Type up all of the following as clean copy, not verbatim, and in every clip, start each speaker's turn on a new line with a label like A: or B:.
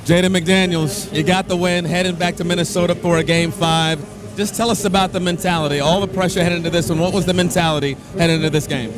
A: Jaden McDaniels, you got the win, heading back to Minnesota for a Game 5. Just tell us about the mentality, all the pressure heading into this one. What was the mentality heading into this game?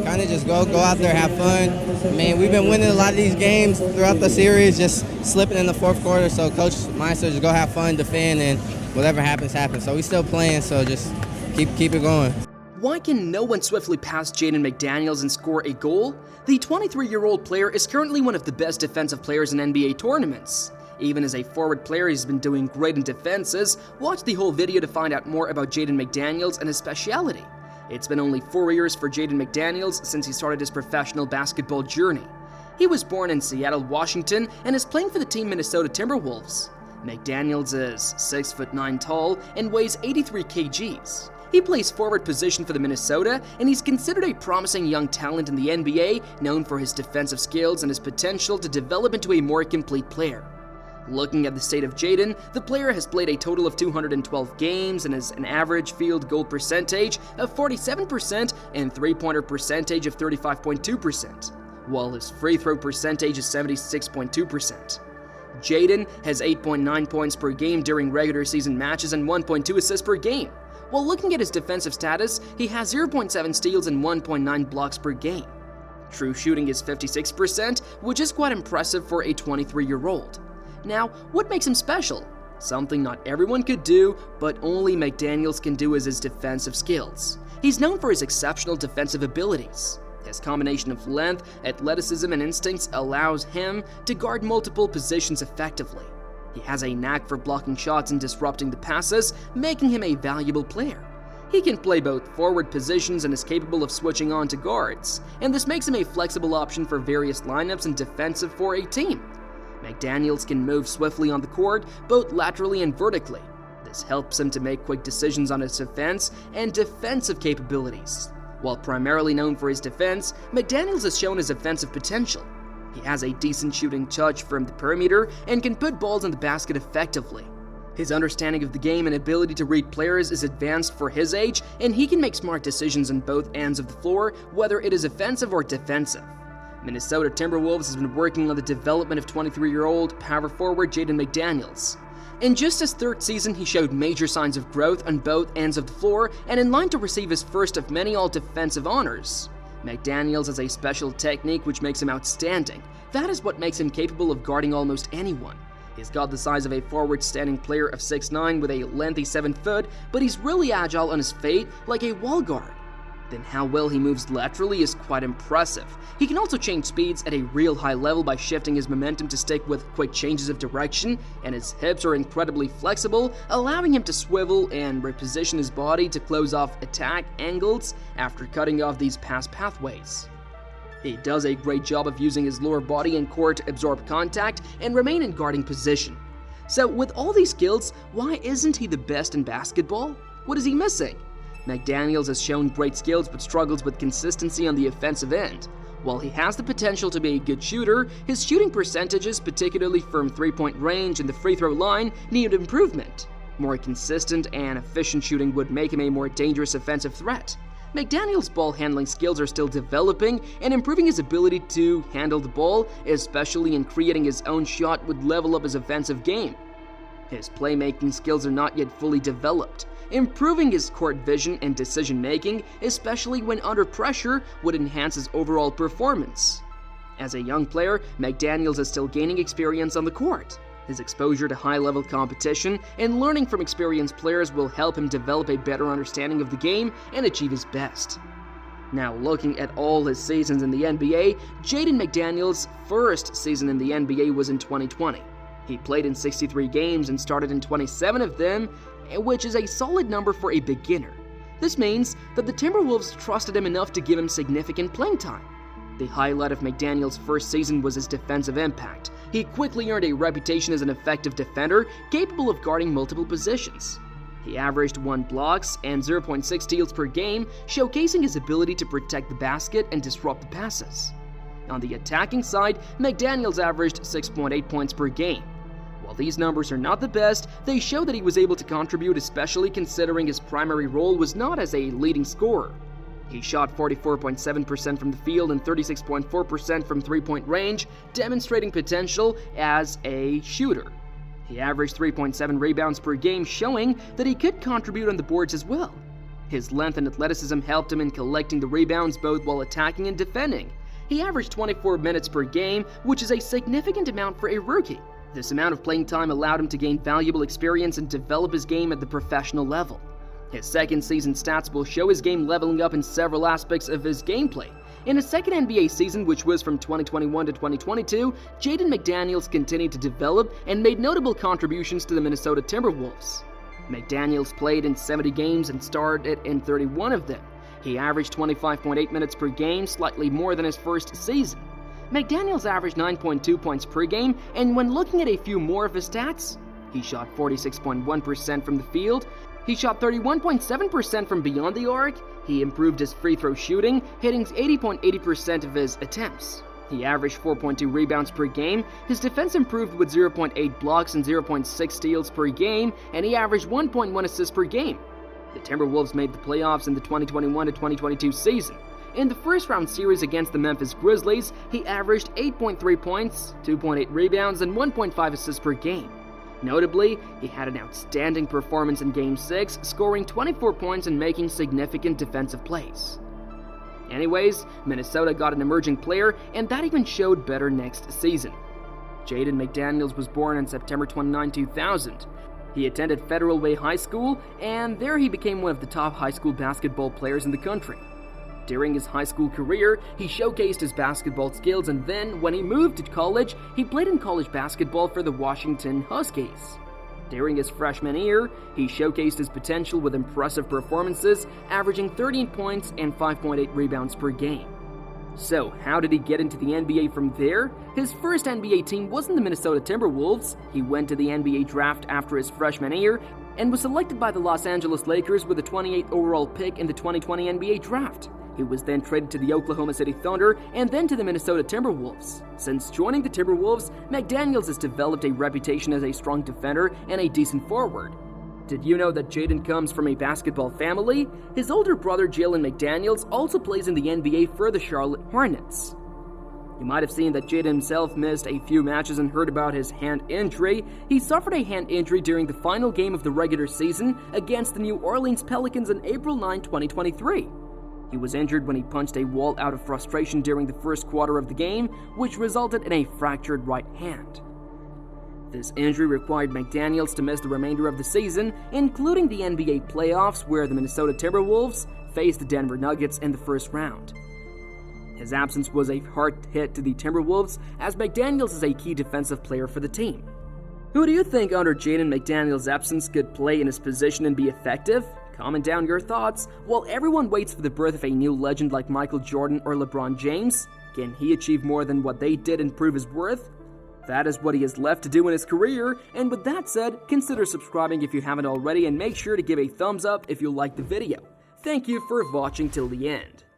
B: Kind of just go out there, have fun. I mean, we've been winning a lot of these games throughout the series, just slipping in the fourth quarter. So Coach mine said just go have fun, defend, and whatever happens, happens. So we still playing, so just keep it going.
C: Why can no one swiftly pass Jaden McDaniels and score a goal? The 23-year-old player is currently one of the best defensive players in NBA tournaments. Even as a forward player, he's been doing great in defenses. Watch the whole video to find out more about Jaden McDaniels and his speciality. It's been only 4 years for Jaden McDaniels since he started his professional basketball journey. He was born in Seattle, Washington, and is playing for the team Minnesota Timberwolves. McDaniels is 6'9" tall and weighs 83 kgs. He plays forward position for the Minnesota, and he's considered a promising young talent in the NBA, known for his defensive skills and his potential to develop into a more complete player. Looking at the state of Jaden, the player has played a total of 212 games and has an average field goal percentage of 47% and three-pointer percentage of 35.2%, while his free throw percentage is 76.2%. Jaden has 8.9 points per game during regular season matches and 1.2 assists per game. While looking at his defensive status, he has 0.7 steals and 1.9 blocks per game. True shooting is 56%, which is quite impressive for a 23-year-old. Now, what makes him special? Something not everyone could do, but only McDaniels can do is his defensive skills. He's known for his exceptional defensive abilities. His combination of length, athleticism, and instincts allows him to guard multiple positions effectively. He has a knack for blocking shots and disrupting the passes, making him a valuable player. He can play both forward positions and is capable of switching on to guards, and this makes him a flexible option for various lineups and defensive for a team. McDaniels can move swiftly on the court, both laterally and vertically. This helps him to make quick decisions on his offense and defensive capabilities. While primarily known for his defense, McDaniels has shown his offensive potential. He has a decent shooting touch from the perimeter and can put balls in the basket effectively. His understanding of the game and ability to read players is advanced for his age, and he can make smart decisions on both ends of the floor, whether it is offensive or defensive. Minnesota Timberwolves has been working on the development of 23-year-old power forward Jaden McDaniels. In just his third season, he showed major signs of growth on both ends of the floor and in line to receive his first of many all-defensive honors. McDaniels has a special technique which makes him outstanding. That is what makes him capable of guarding almost anyone. He's got the size of a forward standing player of 6'9" with a lengthy 7 foot, but he's really agile on his feet like a wall guard. Then how well he moves laterally is quite impressive. He can also change speeds at a real high level by shifting his momentum to stick with quick changes of direction, and his hips are incredibly flexible, allowing him to swivel and reposition his body to close off attack angles after cutting off these pass pathways. He does a great job of using his lower body and core to absorb contact and remain in guarding position. So with all these skills, why isn't he the best in basketball? What is he missing? McDaniels has shown great skills but struggles with consistency on the offensive end. While he has the potential to be a good shooter, his shooting percentages, particularly from three-point range and the free throw line, need improvement. More consistent and efficient shooting would make him a more dangerous offensive threat. McDaniels' ball handling skills are still developing, and improving his ability to handle the ball, especially in creating his own shot, would level up his offensive game. His playmaking skills are not yet fully developed. Improving his court vision and decision-making, especially when under pressure, would enhance his overall performance. As a young player, McDaniels is still gaining experience on the court. His exposure to high-level competition and learning from experienced players will help him develop a better understanding of the game and achieve his best. Now, looking at all his seasons in the NBA, Jaden McDaniels' first season in the NBA was in 2020. He played in 63 games and started in 27 of them, which is a solid number for a beginner. This means that the Timberwolves trusted him enough to give him significant playing time. The highlight of McDaniels' first season was his defensive impact. He quickly earned a reputation as an effective defender, capable of guarding multiple positions. He averaged 1 blocks and 0.6 steals per game, showcasing his ability to protect the basket and disrupt the passes. On the attacking side, McDaniels averaged 6.8 points per game. While these numbers are not the best, they show that he was able to contribute, especially considering his primary role was not as a leading scorer. He shot 44.7% from the field and 36.4% from three-point range, demonstrating potential as a shooter. He averaged 3.7 rebounds per game, showing that he could contribute on the boards as well. His length and athleticism helped him in collecting the rebounds both while attacking and defending. He averaged 24 minutes per game, which is a significant amount for a rookie. This amount of playing time allowed him to gain valuable experience and develop his game at the professional level. His second season stats will show his game leveling up in several aspects of his gameplay. In his second NBA season, which was from 2021 to 2022, Jaden McDaniels continued to develop and made notable contributions to the Minnesota Timberwolves. McDaniels played in 70 games and started in 31 of them. He averaged 25.8 minutes per game, slightly more than his first season. McDaniels averaged 9.2 points per game, and when looking at a few more of his stats, he shot 46.1% from the field, he shot 31.7% from beyond the arc, he improved his free throw shooting, hitting 80.80% of his attempts. He averaged 4.2 rebounds per game, his defense improved with 0.8 blocks and 0.6 steals per game, and he averaged 1.1 assists per game. The Timberwolves made the playoffs in the 2021 to 2022 season. In the first round series against the Memphis Grizzlies, he averaged 8.3 points, 2.8 rebounds, and 1.5 assists per game. Notably, he had an outstanding performance in Game 6, scoring 24 points and making significant defensive plays. Anyways, Minnesota got an emerging player, and that even showed better next season. Jaden McDaniels was born on September 29, 2000. He attended Federal Way High School, and there he became one of the top high school basketball players in the country. During his high school career, he showcased his basketball skills, and then, when he moved to college, he played in college basketball for the Washington Huskies. During his freshman year, he showcased his potential with impressive performances, averaging 13 points and 5.8 rebounds per game. So, how did he get into the NBA from there? His first NBA team wasn't the Minnesota Timberwolves. He went to the NBA draft after his freshman year and was selected by the Los Angeles Lakers with the 28th overall pick in the 2020 NBA draft. He was then traded to the Oklahoma City Thunder and then to the Minnesota Timberwolves. Since joining the Timberwolves, McDaniels has developed a reputation as a strong defender and a decent forward. Did you know that Jaden comes from a basketball family? His older brother Jalen McDaniels also plays in the NBA for the Charlotte Hornets. You might have seen that Jaden himself missed a few matches and heard about his hand injury. He suffered a hand injury during the final game of the regular season against the New Orleans Pelicans on April 9, 2023. He was injured when he punched a wall out of frustration during the first quarter of the game, which resulted in a fractured right hand. This injury required McDaniels to miss the remainder of the season, including the NBA playoffs where the Minnesota Timberwolves faced the Denver Nuggets in the first round. His absence was a hard hit to the Timberwolves, as McDaniels is a key defensive player for the team. Who do you think under Jaden McDaniels' absence could play in his position and be effective? Comment down your thoughts. While everyone waits for the birth of a new legend like Michael Jordan or LeBron James, can he achieve more than what they did and prove his worth? That is what he has left to do in his career, and with that said, consider subscribing if you haven't already and make sure to give a thumbs up if you liked the video. Thank you for watching till the end.